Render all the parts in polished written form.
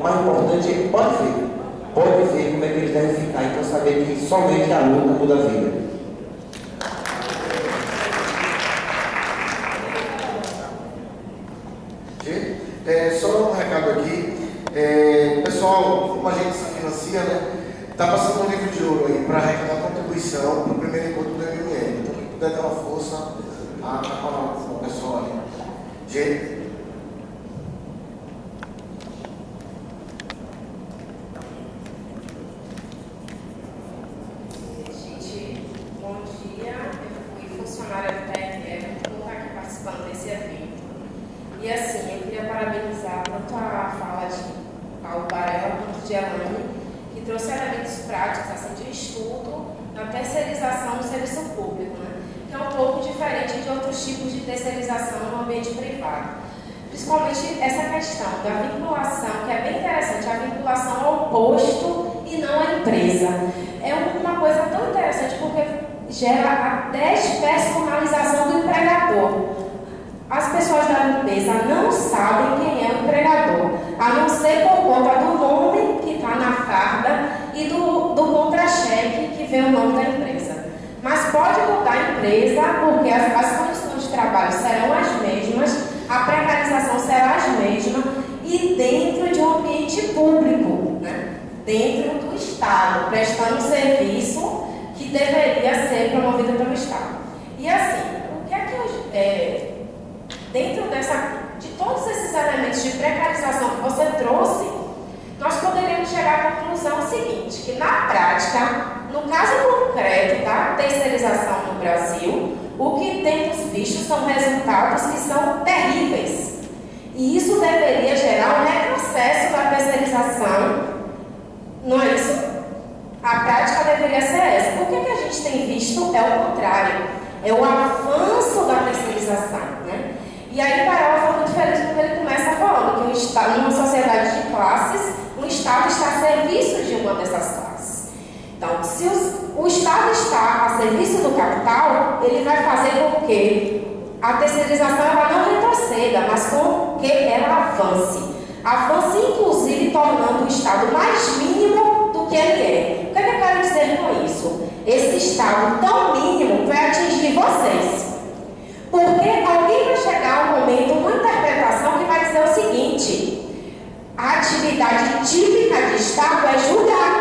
mais importante é pode ver como é que eles devem ficar, então saber que somente a luta muda a vida. Só um recado aqui, pessoal, como a gente se financia, né? Está passando um livro de ouro aí para arrecadar contribuição para o primeiro encontro do MMM. Então, quem puder dar uma força ao pessoal ali. Gente. Bom dia. Eu fui funcionária do TRE, vou estar aqui participando desse evento. E assim, eu queria parabenizar tanto a fala de Paulo Barella quanto de Elane, que trouxe elementos práticos assim, de estudo na terceirização do serviço público, né? Que é um pouco diferente de outros tipos de terceirização no ambiente privado. Principalmente essa questão da vinculação, que é bem interessante, a vinculação ao posto e não à empresa. É uma coisa tão interessante porque gera a despersonalização do empregador. As pessoas da limpeza não sabem quem é o empregador, a não ser por conta do nome que está na farda e do contra-cheque que vê o nome da empresa. Mas pode mudar a empresa porque as condições de trabalho serão as mesmas, a precarização será as mesmas e dentro de um ambiente público, né? Dentro do Estado, prestando um serviço que deveria ser promovido pelo Estado. E assim, o que é que dentro de todos esses elementos de precarização que você trouxe, nós poderíamos chegar à conclusão seguinte, que na prática, no caso concreto da terceirização no Brasil, o que temos visto são resultados que são terríveis. E isso deveria gerar um retrocesso da terceirização, não é isso? A prática deveria ser essa. O que a gente tem visto é o contrário, é o avanço da terceirização, né? E aí, Barella foi muito feliz quando ele começa falando que o Estado, numa sociedade de classes, o Estado está a serviço de uma dessas classes. Então, se o Estado está a serviço do capital, ele vai fazer com que a terceirização ela não retroceda, mas com que ela avance. Avance, inclusive, tornando o Estado mais mínimo do que ele é. O que eu quero dizer com isso? Esse Estado tão mínimo vai atingir vocês. Porque alguém vai chegar um momento, uma interpretação que vai dizer o seguinte: a atividade típica de Estado é julgar.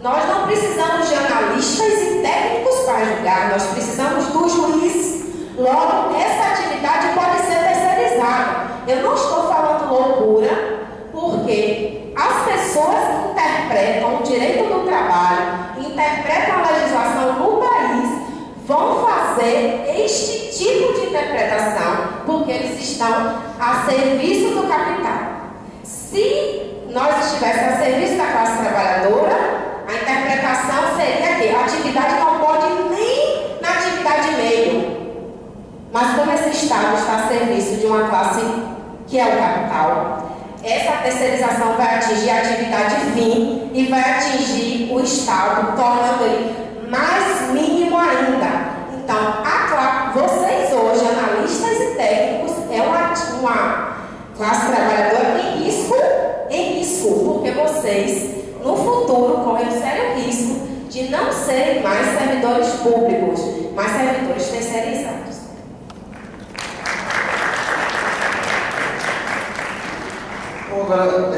Nós não precisamos de analistas e técnicos para julgar, nós precisamos do juiz. Logo, essa atividade pode ser terceirizada. Eu não estou falando loucura, porque as pessoas que interpretam o direito do trabalho, interpretam a legislação no país, vão fazer este tipo de interpretação, porque eles estão a serviço do capital. Se nós estivéssemos a serviço da classe trabalhadora, a interpretação seria que a atividade não pode nem na atividade meio. Mas como esse Estado está a serviço de uma classe que é o capital, essa terceirização vai atingir a atividade fim e vai atingir o Estado, tornando ele mais mínimo ainda. Então, vocês hoje, analistas e técnicos, é uma classe trabalhadora em risco, porque vocês, no futuro, correm um sério risco de não serem mais servidores públicos, mas servidores terceirizados. Bom, agora,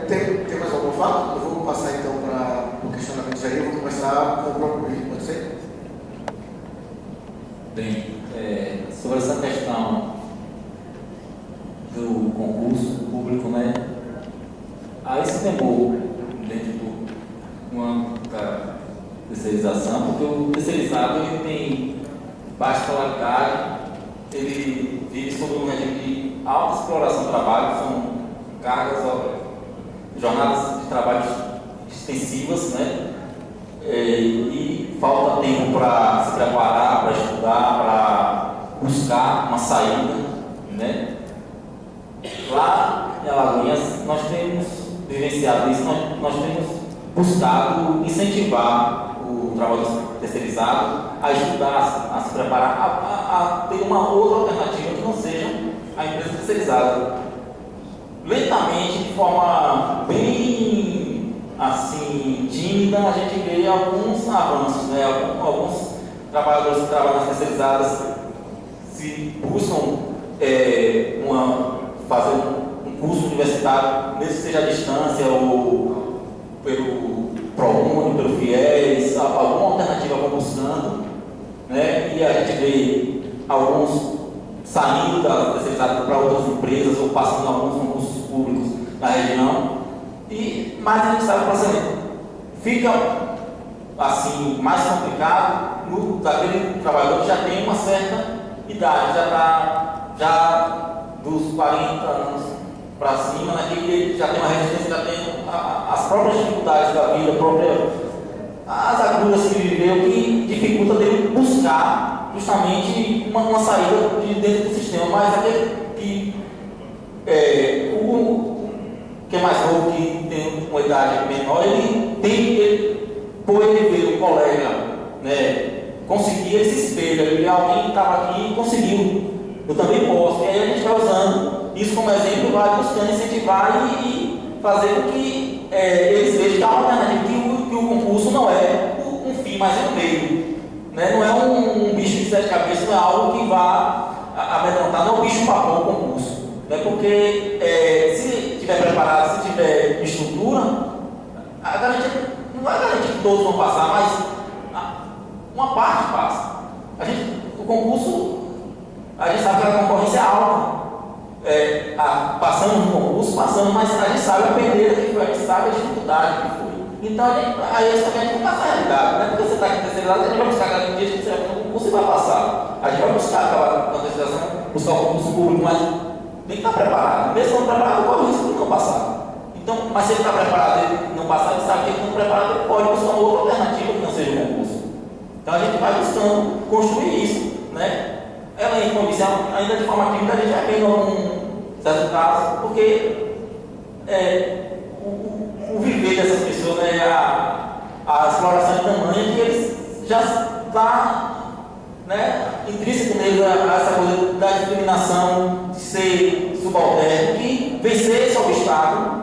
tem mais algum fato? Eu vou passar então para o questionamento aí, eu vou começar com o próprio Luiz, pode ser? Bem, sobre essa questão do concurso público, né? Há esse temor dentro do âmbito da terceirização, porque o terceirizado ele tem baixa escolaridade, ele vive sob um regime de alta exploração do trabalho, são cargas, jornadas de trabalho extensivas, né? E falta tempo para se preparar, para estudar, para buscar uma saída, né? Lá em Alagoinhas nós temos vivenciado isso, nós temos buscado incentivar o trabalho terceirizado a estudar, a se preparar, a ter uma outra alternativa que não seja a empresa terceirizada. Lentamente, de forma bem assim, tímida, a gente vê alguns avanços, né? Alguns trabalhadores que trabalham nas terceirizadas se buscam fazer um curso universitário, mesmo que seja à distância ou pelo ProUni, pelo FIES, alguma alternativa vão buscando, né? E a gente vê alguns saindo da terceirizada para outras empresas ou passando alguns concursos públicos na região. Mas a gente sabe que o processo fica assim, mais complicado daquele trabalhador que já tem uma certa idade, já dos 40 anos para cima, né, que ele já tem uma resistência, já tem as próprias dificuldades da vida, as agruras que viveu, que dificulta dele buscar justamente uma saída de dentro do sistema. Mas aquele que é mais novo, que tem uma idade menor, por ele ver o colega, né, conseguir esse espelho, ele vê alguém que estava aqui e conseguiu, eu também posso. E aí a gente vai usando isso como exemplo, vai buscando incentivar e fazer com que eles vejam que há uma alternativa, que o concurso não é um fim, mas é um meio, né? Não é um bicho de 7 cabeças, não é algo que vá amedrontar, não é um bicho papão o concurso, né? Porque se estiver preparado, se tiver estrutura, não vai garantir que todos vão passar, mas uma parte passa. O concurso, a gente sabe que a concorrência é alta. Passando no concurso, mas a gente sabe a perda que foi, a gente sabe a dificuldade que foi. Então, aí isso também não passa a realidade, né? Porque você está aqui em terceira idade, a gente vai buscar cada dia que você vai no concurso e vai passar. A gente vai buscar acabar na terceirização, buscar o concurso público, mas tem que estar preparado. Mesmo não preparado, corre o risco de não passar. Então, mas se ele está preparado e não passar, ele sabe que ele não preparado, ele pode buscar uma outra alternativa que não seja o concurso. Então a gente vai buscando construir isso, né? Ela, como disse, ainda de forma tímida, a gente vai vendo algum certo caso, porque o viver dessas pessoas, né, a exploração de tamanho, que eles já está, né, intrínseco neles essa coisa da discriminação, de ser subalterno, que vencer esse obstáculo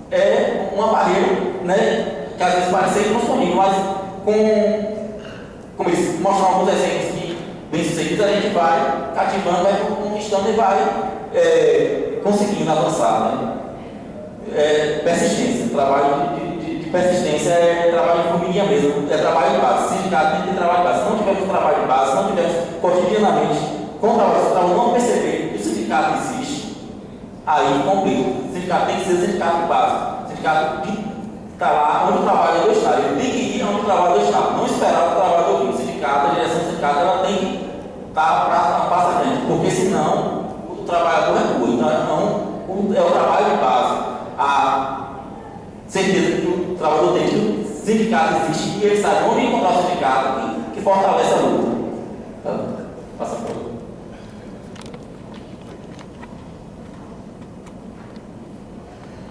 é uma barreira, né, que às vezes parece intransponível, mas como eles mostram alguns exemplos que bem sucedidos, a gente vai cativando, vai conquistando e vai conseguindo avançar, né? Persistência, trabalho de persistência é trabalho de formiguinha mesmo, é trabalho de base. O sindicato tem que ter trabalho de base. Se não tivermos trabalho de base, se não tivermos cotidianamente com o trabalho, não perceber que o sindicato existe, aí complica. O sindicato tem que ser sindicato de base, sindicato que está lá onde o trabalhador está. Ele tem que ir onde o trabalhador está, não esperar o trabalhador vir. O sindicato, a direção do sindicato, ela tem que estar um passo à frente, porque senão o trabalhador recua. Então, é o trabalho de base. A certeza que o trabalhador tem que o sindicato existe e ele sabe onde encontrar o sindicato que fortalece a luta. Tá? Passa por aí.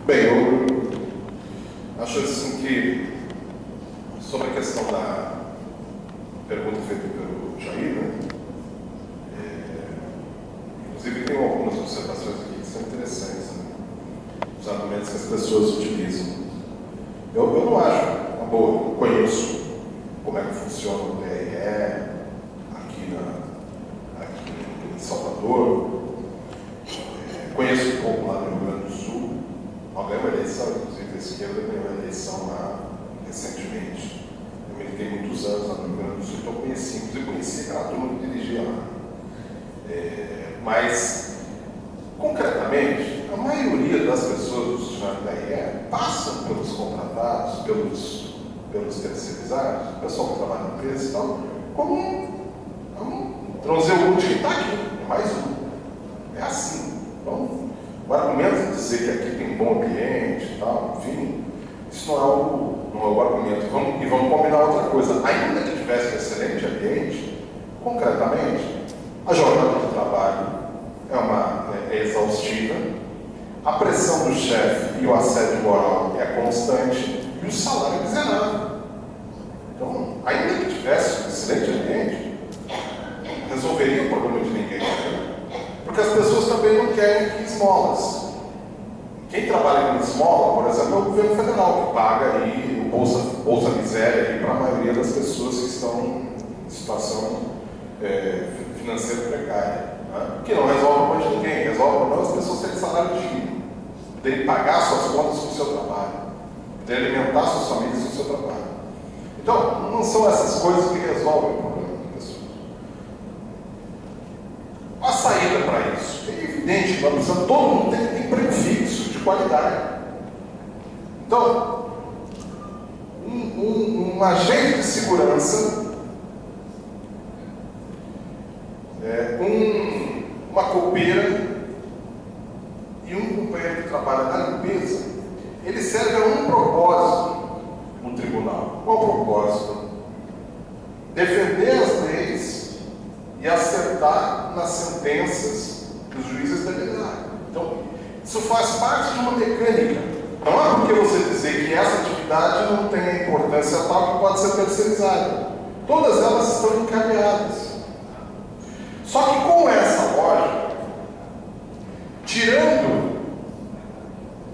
Bem, eu acho assim que, sobre a questão da pergunta feita pelo Jair, né? Inclusive tem algumas observações aqui que são interessantes, né? Os argumentos que as pessoas utilizam. Eu não acho uma boa, eu conheço como é que funciona o TRE aqui em Salvador, conheço um pouco lá no Rio Grande do Sul. Nós ganhamos uma eleição, inclusive a esquerda ganhou uma eleição lá recentemente. Eu militei muitos anos lá no Rio Grande do Sul, então eu conheci aquela turma que dirigia lá. Mas, concretamente, a maioria das pessoas do funcionários da IE passam pelos contratados, pelos terceirizados, o pessoal que trabalha na empresa e tal, como um transeunte que está aqui, mais um. É assim. Então, o argumento de dizer que aqui tem bom ambiente e tal, enfim, isso não é o argumento. E vamos combinar outra coisa. Ainda que tivesse um excelente ambiente, concretamente, a jornada de trabalho é exaustiva, a pressão do chefe e o assédio moral é constante e o salário é miserável. Então, ainda que tivesse um excelente ambiente, resolveria o problema de ninguém. Porque as pessoas também não querem esmolas. Quem trabalha com esmola, por exemplo, é o governo federal, que paga aí o Bolsa Miséria para a maioria das pessoas que estão em situação financeira precária. Né? Que não resolve o problema de ninguém, resolve o problema das pessoas terem salário digno, poderem pagar suas contas com o seu trabalho, poderem alimentar suas famílias com o seu trabalho. Então, não são essas coisas que resolvem o problema das pessoas. A saída para isso é evidente, nós precisamos, todo mundo tem que ter emprego fixo, de qualidade. Então, um agente de segurança, uma copeira e um companheiro que trabalha na limpeza, ele serve a um propósito no tribunal. Qual o propósito? Defender as leis e acertar nas sentenças que os juízes devem dar. Então, isso faz parte de uma mecânica. Não é porque você dizer que essa atividade não tem a importância tal que pode ser terceirizada. Todas elas estão encaminhadas. Só que com essa lógica,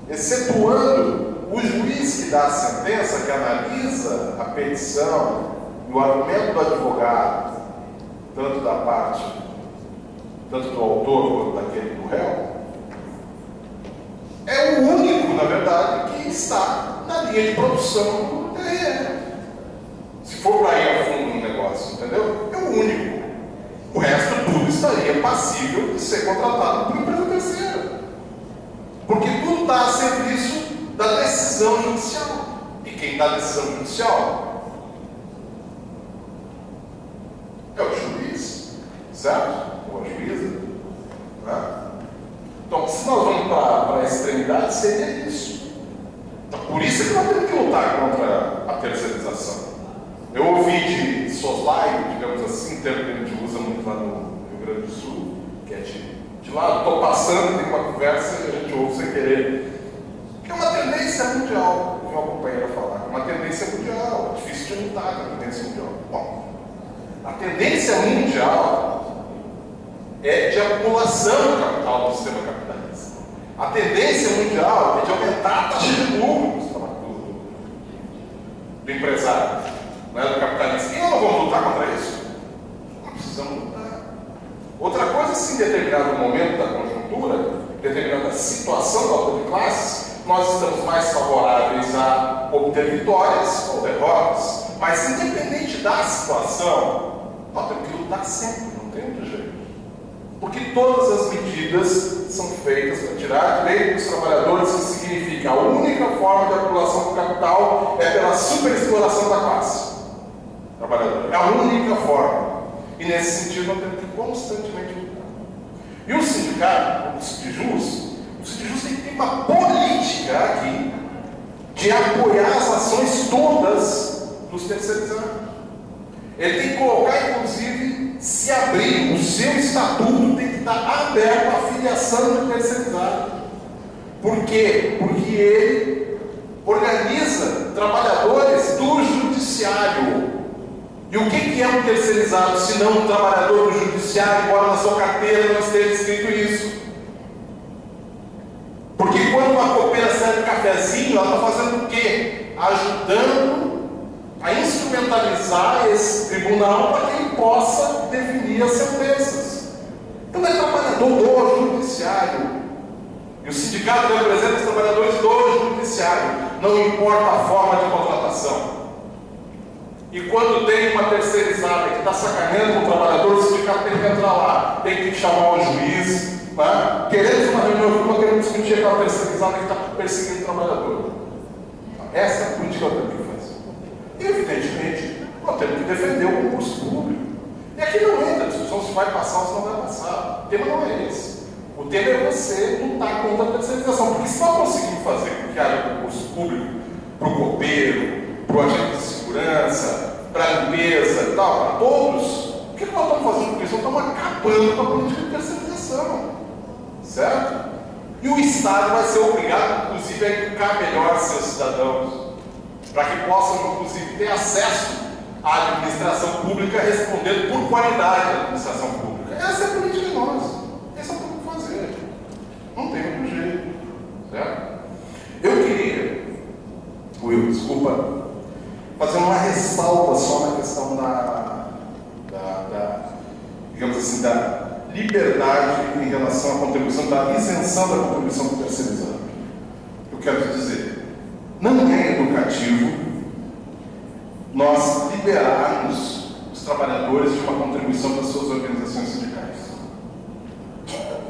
excetuando o juiz que dá a sentença, que analisa a petição e o argumento do advogado, tanto do autor quanto daquele do réu, é o único, na verdade, que está na linha de produção do TRE. Se for para ir a fundo no negócio, entendeu? É o único. O resto tudo estaria passível de ser contratado por empresa terceira. Porque tudo está a serviço da decisão judicial. E quem dá a decisão judicial é o juiz, certo? Ou a juíza. Né? Então, se nós vamos para a extremidade, seria isso. Então, por isso é que nós temos que lutar contra a terceirização. Eu ouvi de soslaio, digamos assim, termo que a gente usa muito lá no Rio Grande do Sul, que é de lá, estou passando, tem uma conversa e a gente ouve sem querer. Que é uma tendência mundial, que uma companheira falar. Uma tendência mundial, é difícil de lutar com a tendência mundial. Bom, a tendência mundial é de acumulação do capital do sistema capitalista. A tendência mundial é de aumentar a taxa de lucro do empresário. Não é do capitalista. E nós não vamos lutar contra isso? Não precisamos lutar. Outra coisa, se em determinado momento da conjuntura, em determinada situação da luta de classes, nós estamos mais favoráveis a obter vitórias ou derrotas. Mas independente da situação, nós temos que lutar sempre, não tem outro jeito. Porque todas as medidas são feitas para tirar direito dos trabalhadores, que significa a única forma de acumulação do capital é pela superexploração da classe trabalhadora. É a única forma. E nesse sentido nós temos que constantemente lutar. E o sindicato, o Sindijus tem que ter uma política aqui de apoiar as ações todas dos terceirizados. Ele tem que colocar, inclusive, se abrir, o seu estatuto tem que estar aberto à filiação do terceirizado. Por quê? Porque ele organiza trabalhadores do judiciário. E o que é um terceirizado, se não um trabalhador do judiciário, embora na sua carteira não esteja escrito isso? Porque quando uma copeira serve cafezinho, ela está fazendo o quê? Ajudando a instrumentalizar esse tribunal para que ele possa definir as sentenças. Então é trabalhador do judiciário. E o sindicato representa os trabalhadores do judiciário. Não importa a forma de contratação. E quando tem uma terceirizada que está sacaneando com o trabalhador, o sindicato tem que entrar lá, tem que chamar o juiz. Né? Queremos uma reunião, não queremos discutir aquela terceirizada que está perseguindo o trabalhador. Essa é a política que nós temos que fazer. E, evidentemente, nós temos que defender o concurso público. E aqui não entra a discussão se vai passar ou se não vai passar. O tema não é esse. O tema é você lutar contra a terceirização. Porque se nós conseguirmos fazer com que haja concurso público para o copeiro, para o agente de segurança, para a limpeza e tal, para todos, o que nós estamos fazendo com isso? Nós estamos acabando com a política de terceirização. Certo? E o Estado vai ser obrigado, inclusive, a educar melhor seus cidadãos, para que possam, inclusive, ter acesso à administração pública, respondendo por qualidade à administração pública. Essa é a política nossa. Essa é o que temos que fazer. Não tem outro jeito. Certo? desculpa, fazer uma ressalva só na questão digamos assim, da liberdade em relação à contribuição, da isenção da contribuição do terceirizado. Eu quero dizer, não é educativo nós liberarmos os trabalhadores de uma contribuição das suas organizações sindicais,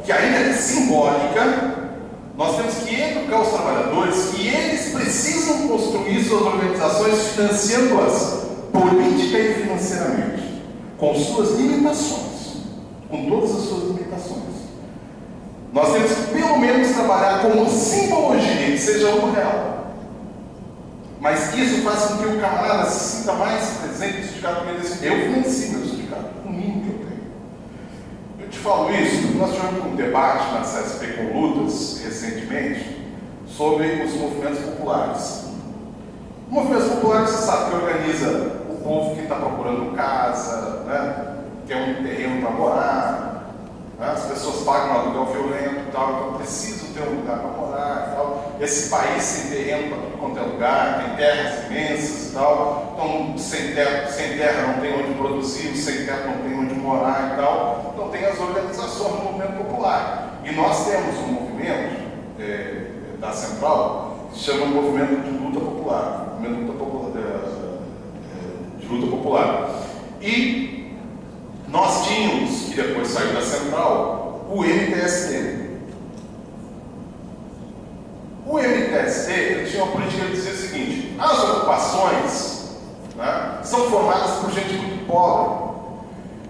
que ainda que simbólica. Nós temos que educar os trabalhadores que eles precisam construir suas organizações financiando-as política e financeiramente, com suas limitações, com todas as suas limitações. Nós temos que pelo menos trabalhar com uma simbologia que seja R$1. Mas isso faz com que o camarada se sinta mais presente no sindicato, porque ele diz, eu financio meu sindicato, o mínimo que eu tenho. Eu te falo isso porque nós tivemos um debate na CSP com Lutas, recentemente, sobre os movimentos populares. Movimentos populares, você sabe, que organiza o povo que está procurando casa, né? Quer um terreno para morar, né? As pessoas pagam um aluguel violento e tal, então precisam ter um lugar para morar e tal. Esse país sem terreno para tudo quanto é lugar, tem terras imensas e tal, então sem terra não tem onde produzir, sem terra não tem onde morar e tal, então tem as organizações do movimento popular. E nós temos um movimento da Central que se chama Movimento de Luta Popular, de Luta Popular. E nós tínhamos, que depois saiu da Central, o MTST. O MTST ele tinha uma política de dizer o seguinte: as ocupações, né, são formadas por gente muito pobre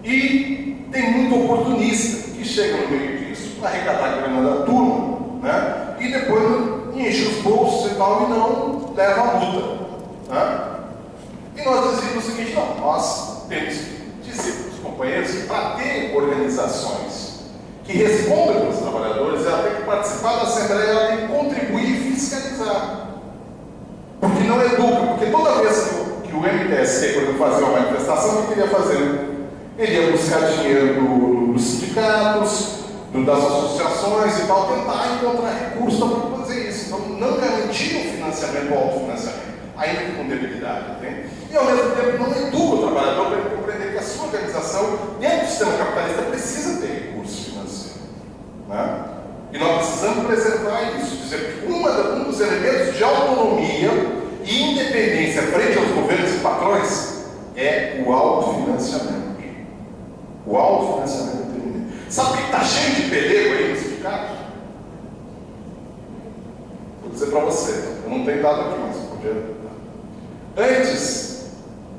e tem muito oportunista que chega no meio disso para arrecadar a grana da turma, né, e depois enche os bolsos e tal e não leva a luta, né? E nós dizíamos o seguinte: não, nós temos que dizer para os companheiros que para ter organizações que respondam para os trabalhadores, ela tem que participar da Assembleia, ela tem que contribuir e fiscalizar. Porque não educa, porque toda vez que o MTST, quando fazia uma manifestação, o que ele ia fazer? Ele ia buscar dinheiro dos sindicatos, das associações e tal, tentar encontrar recursos para fazer isso. Então, não garantia o financiamento, o autofinanciamento, ainda que com debilidade. Entende? E, ao mesmo tempo, não educa o trabalhador para ele compreender que a sua organização, dentro do sistema capitalista, precisa ter recursos financeiros. Né? E nós precisamos preservar isso, dizer que um dos elementos de autonomia e independência frente aos governos e patrões é o autofinanciamento. O autofinanciamento independente. Sabe o que está cheio de pelego aí no sindicato? Vou dizer para você, eu não tenho dado aqui, mas podia. Antes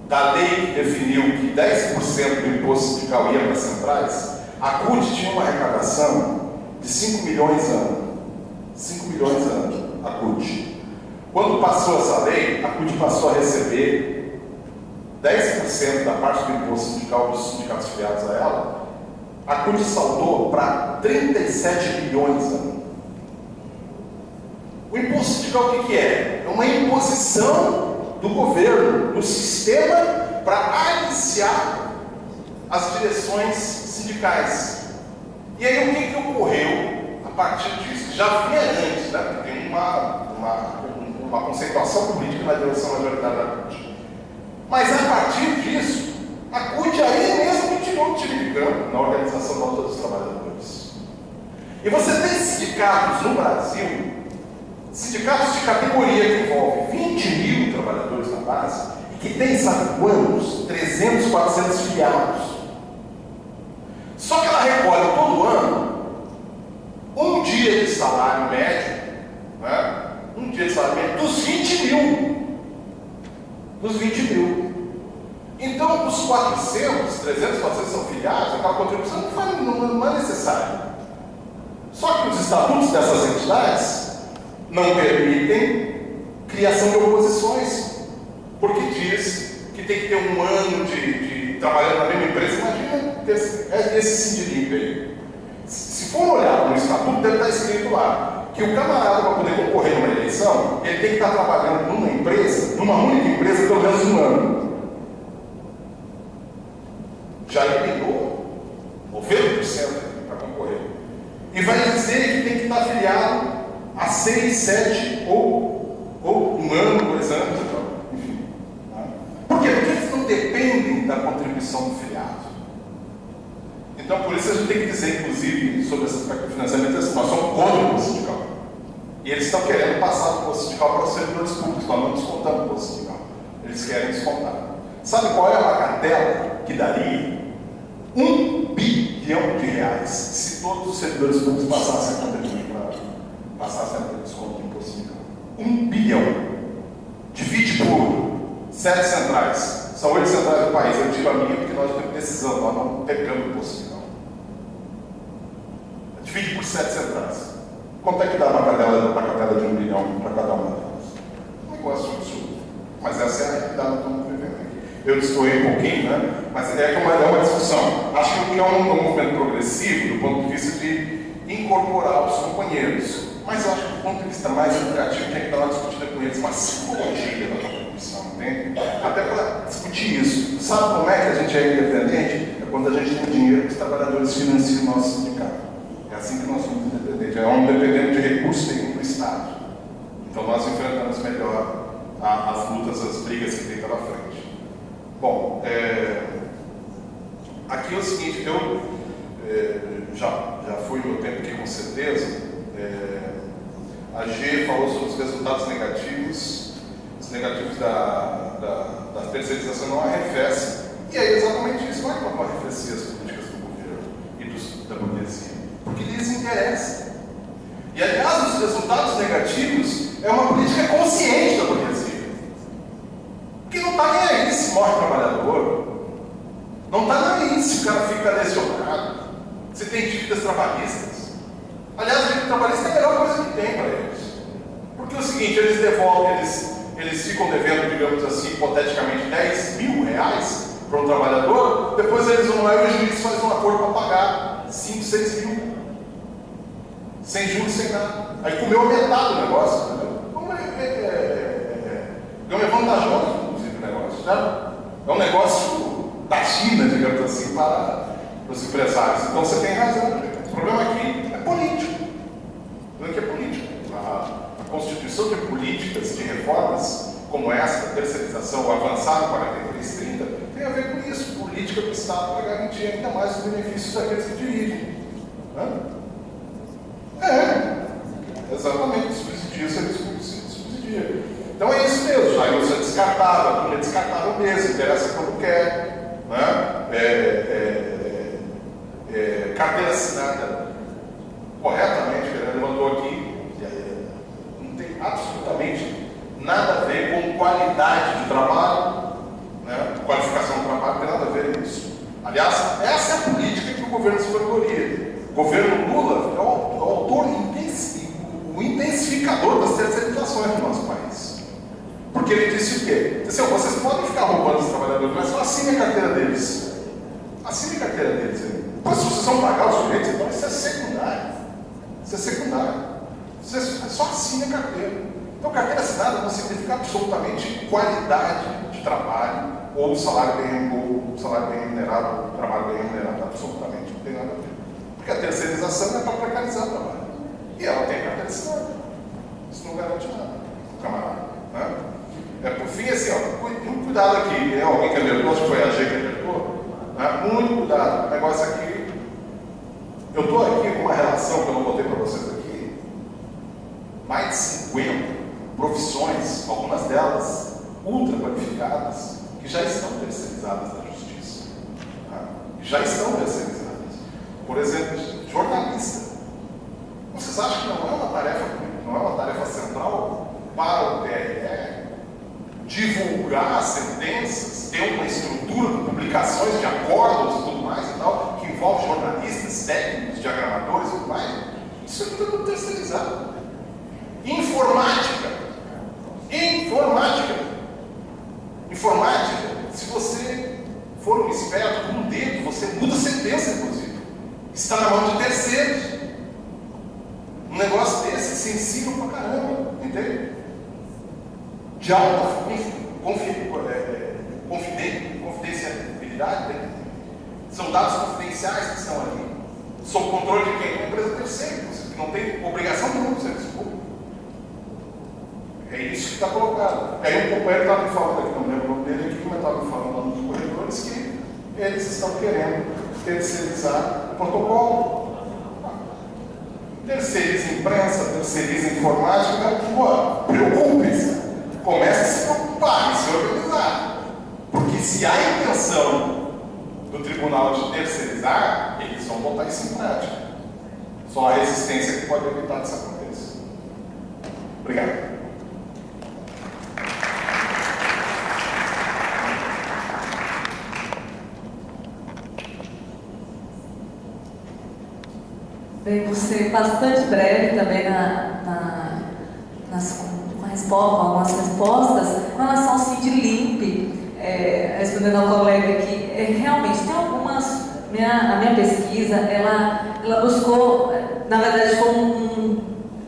da lei que definiu que 10% do imposto sindical ia para as centrais, a CUT tinha uma arrecadação de 5 milhões ano. 5 milhões ano, a CUT. Quando passou essa lei, a CUT passou a receber 10% da parte do imposto sindical dos sindicatos filiados a ela. A CUT saltou para 37 milhões ano. O imposto sindical o que é? É uma imposição do governo, do sistema, para aliciar as direções sindicais. E aí o que ocorreu a partir disso? Já vinha antes, né? Porque tem uma conceituação política na direção majoritária da CUT. Mas a partir disso, a CUT aí mesmo tirou o time de campo na organização da luta dos trabalhadores. E você tem sindicatos no Brasil, sindicatos de categoria que envolvem 20 mil trabalhadores na base, e que tem, sabe quantos? 300, 400 filiados. Só que ela recolhe todo ano um dia de salário médio, né? Um dia de salário médio dos 20 mil. Dos 20 mil. Então, os 400, 300, 400 são filiados, aquela contribuição não é necessária. Só que os estatutos dessas entidades não permitem criação de oposições, porque diz que tem que ter um ano de trabalhando na mesma empresa. Imagina esse sindirico aí. Se for olhar no estatuto, deve estar escrito lá que o camarada, para poder concorrer numa eleição, ele tem que estar trabalhando numa empresa, numa única empresa, pelo menos um ano. Já eliminou 90% para concorrer. E vai dizer que tem que estar afiliado a 6, 7 ou um ano, por exemplo. gente tem que dizer, inclusive, sobre esse aspecto do financiamento, nós somos contra o imposto sindical. E eles estão querendo passar o imposto sindical para os servidores públicos, nós não descontamos o imposto sindical. Eles querem descontar. Sabe qual é a bagatela que daria? R$1 bilhão se todos os servidores públicos passassem a contribuir passassem a ter desconto do imposto sindical. 1 bilhão. Divide por 7 centrais. São 8 centrais do país. Eu tiro a minha porque nós temos decisão, nós não pegamos o imposto sindical. Divide por 7 centrais. Quanto é que dá uma bagatela de 1 bilhão para cada uma delas? Um negócio absurdo. Mas essa é a realidade que estamos vivendo aqui. Eu destoei um pouquinho, né? Mas a ideia é que é uma discussão. Acho que é um movimento progressivo do ponto de vista de incorporar os companheiros. Mas eu acho que do ponto de vista mais educativo tem que dar uma discutida com eles, uma psicologia da contribuição, entende? Até para discutir isso. Sabe como é que a gente é independente? É quando a gente tem dinheiro que os trabalhadores financiam o nosso sindicato. É assim que nós somos independentes. É um dependente de recursos nenhum do Estado. Então nós enfrentamos melhor as lutas, as brigas que tem pela frente. Bom, aqui é o seguinte, eu já fui meu tempo aqui com certeza. A G falou sobre os resultados negativos. Os negativos da terceirização não arrefecem. E é exatamente isso. Não é que não arrefecer as políticas do governo e da burguesia. Porque lhes interessa. E, aliás, os resultados negativos é uma política consciente da burguesia. Porque não está nem aí se morre o trabalhador. Não está nem aí se o cara fica lesionado. Se tem dívidas trabalhistas. Aliás, a dívida trabalhista é a melhor coisa que tem para eles. Porque é o seguinte, eles devolvem, eles ficam devendo, digamos assim, hipoteticamente, R$10.000 para um trabalhador, depois eles vão lá e o juiz faz um acordo para pagar 5, 6 mil. Sem juros, sem nada. Aí comeu metade do negócio, entendeu? É vantajoso, inclusive, o negócio, né? É um negócio da China, digamos assim, para os empresários. Então você tem razão. O problema aqui é político. O problema aqui é político. A constituição de políticas, de reformas como essa, da terceirização, o avançar no 43-30, tem a ver com isso. Política do Estado para garantir ainda mais os benefícios daqueles que dirigem. Exatamente. Subsidia, subsidia. Então é isso mesmo. Aí você é descartável, tudo é descartável mesmo, interessa quando quer. Carteira assinada corretamente, que ele levantou aqui, não tem absolutamente nada a ver com qualidade de trabalho, né? Qualificação do trabalho, não tem nada a ver com isso. Aliás, essa é a política que o governo se vanguardia. O governo Lula é o autor, o intensificador das terceirizações no nosso país. Porque ele disse o quê? Disse assim, vocês podem ficar roubando os trabalhadores, mas só assine a carteira deles. Assine a carteira deles aí. Mas se vocês vão pagar os direitos, então isso é secundário. Isso é secundário. Você só assine a carteira. Então, carteira assinada não significa absolutamente qualidade de trabalho ou salário bem remunerado, trabalho bem remunerado. Absolutamente não tem nada a ver. Porque a terceirização é para precarizar o trabalho. E ela tem carteira assinada. Isso não garante nada, camarada. Né? Por fim, assim, muito cuidado aqui. Alguém que alertou, acho que foi a G que alertou. Muito cuidado. O negócio aqui. Eu estou aqui com uma relação que eu não botei para vocês aqui. Mais de 50 profissões, algumas delas ultra qualificadas, que já estão terceirizadas na justiça. Já estão terceirizadas. Por exemplo, jornalista. Vocês acham que não é uma tarefa central para o TRE divulgar as sentenças, ter uma estrutura de publicações de acordos e tudo mais e tal, que envolve jornalistas, técnicos, diagramadores e tudo mais? Isso aqui está tudo terceirizado. Informática, se você for um esperto com um dedo, você muda a sentença, inclusive. Está na mão de terceiros. Um negócio desse é sensível pra caramba, entende? De alta confidencialidade, né? São dados confidenciais que estão ali. Sob controle de quem? Uma empresa terceira, que não tem obrigação nenhuma de serviço público. É isso que está colocado. E aí um companheiro estava me falando aqui, não lembro o nome dele aqui, mas estava me falando lá nos corredores que eles estão querendo terceirizar protocolo. Terceiriza imprensa, terceiriza informática, pô, preocupe-se. Comece a se preocupar e se organizar. Porque se há intenção do tribunal de terceirizar, eles vão botar isso em prática. Só a resistência que pode evitar que isso aconteça. Obrigado. Bem, você bastante breve também com algumas respostas com relação ao Sindlimp, respondendo ao colega aqui, realmente tem algumas, a minha pesquisa, ela buscou, na verdade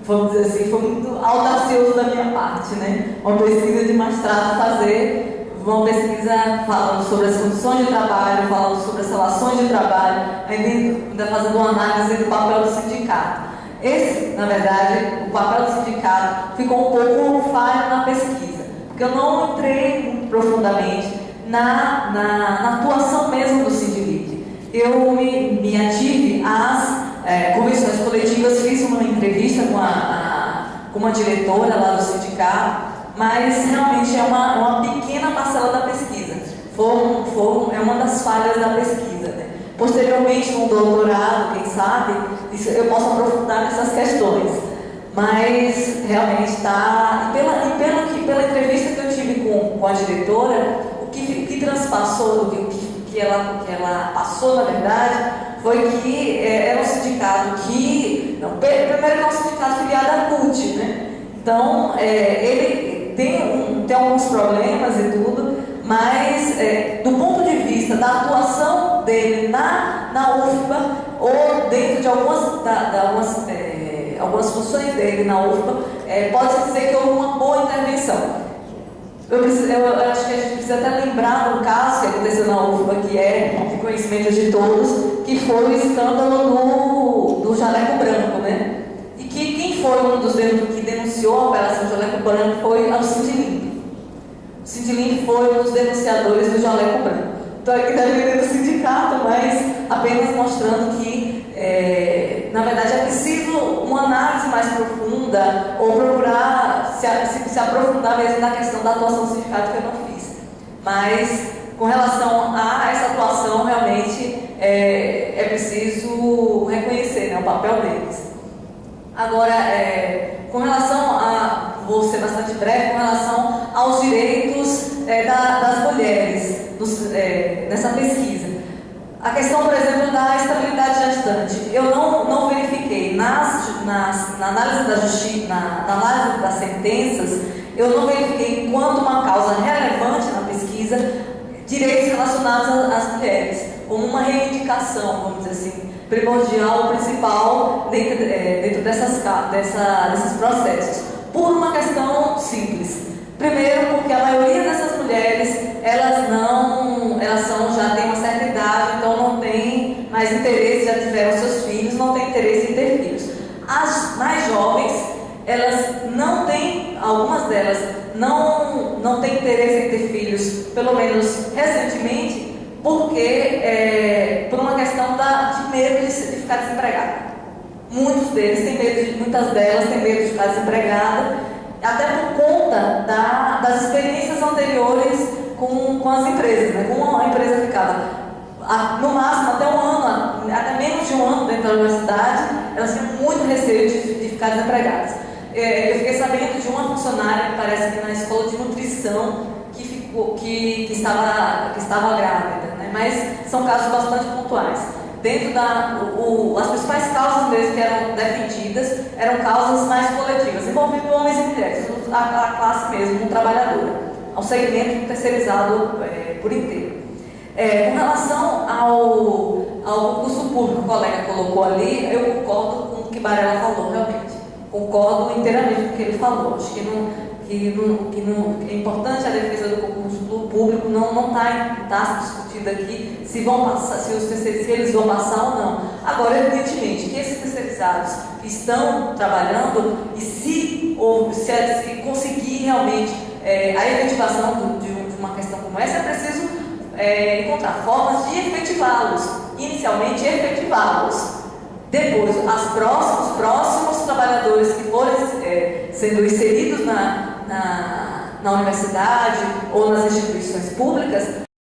vamos dizer assim, foi muito audacioso da minha parte, né? Uma pesquisa de mestrado fazer, uma pesquisa falando sobre as condições de trabalho, falando sobre as relações de trabalho, ainda fazendo uma análise do papel do sindicato. Esse, na verdade, o papel do sindicato ficou um pouco falho na pesquisa, porque eu não entrei profundamente na atuação mesmo do Sindlimp. Eu me ative às convenções coletivas, fiz uma entrevista com uma diretora lá do sindicato, mas realmente é uma pequena parcela da pesquisa. É uma das falhas da pesquisa, né? Posteriormente, no doutorado, quem sabe, eu posso aprofundar nessas questões. Mas realmente está. E pela entrevista que eu tive com a diretora, o que transpassou, o que ela passou, na verdade, foi que era um sindicato que. Não, primeiro que é um sindicato filiado à CUT, né? Então, ele tem alguns problemas e tudo, mas do ponto de vista da atuação dele na UFBA, ou dentro de algumas funções dele na UFBA, pode-se dizer que houve uma boa intervenção. Eu acho que a gente precisa até lembrar um caso que aconteceu na UFBA, que é de conhecimento de todos, que foi o escândalo do jaleco branco, né? E que quem foi um dos que denunciou a Operação Jaleco Branco foi o Sindlimp. O Sindlimp foi um dos denunciadores do Jaleco Branco. Estou aqui defendendo o sindicato, mas apenas mostrando que, na verdade, é preciso uma análise mais profunda ou procurar se aprofundar mesmo na questão da atuação do sindicato, que eu não fiz. Mas, com relação a essa atuação, realmente é preciso reconhecer, né, o papel deles. Agora, com relação vou ser bastante breve, com relação aos direitos das mulheres nessa pesquisa. A questão, por exemplo, da estabilidade gestante, eu não verifiquei na análise na análise das sentenças, eu não verifiquei enquanto uma causa relevante na pesquisa direitos relacionados às mulheres, como uma reivindicação, vamos dizer assim, primordial, principal dentro desses processos, por uma questão simples. Primeiro, porque a maioria dessas mulheres, elas já têm uma certa idade, então não tem mais interesse, já tiveram seus filhos, não tem interesse em ter filhos. As mais jovens, elas não têm, algumas delas não têm interesse em ter filhos, pelo menos recentemente, porque por uma questão de medo de ficar desempregada. Muitas delas têm medo de ficar desempregada, até por conta das experiências anteriores com as empresas, né? Com a empresa ficava no máximo até um ano, até menos de um ano dentro da universidade, elas tinham muito receio de ficar desempregadas. Eu fiquei sabendo de uma funcionária, que parece que na escola de nutrição, que estava grávida, né? Mas são casos bastante pontuais. Dentro as principais causas mesmo que eram defendidas eram causas mais coletivas, envolvendo homens e mulheres, a classe mesmo trabalhadora, ao segmento terceirizado por inteiro. Com relação ao concurso público que o colega colocou ali, eu concordo com o que Barela falou, realmente. Concordo inteiramente com o que ele falou. Acho que é importante a defesa do concurso público, não está discutido aqui se eles vão passar ou não. Agora, evidentemente, que esses terceirizados que estão trabalhando, e se conseguir realmente a efetivação de uma questão como essa, é preciso encontrar formas de efetivá-los. inicialmente efetivá-los. Depois, os próximos trabalhadores que forem sendo inseridos na universidade ou nas instituições públicas,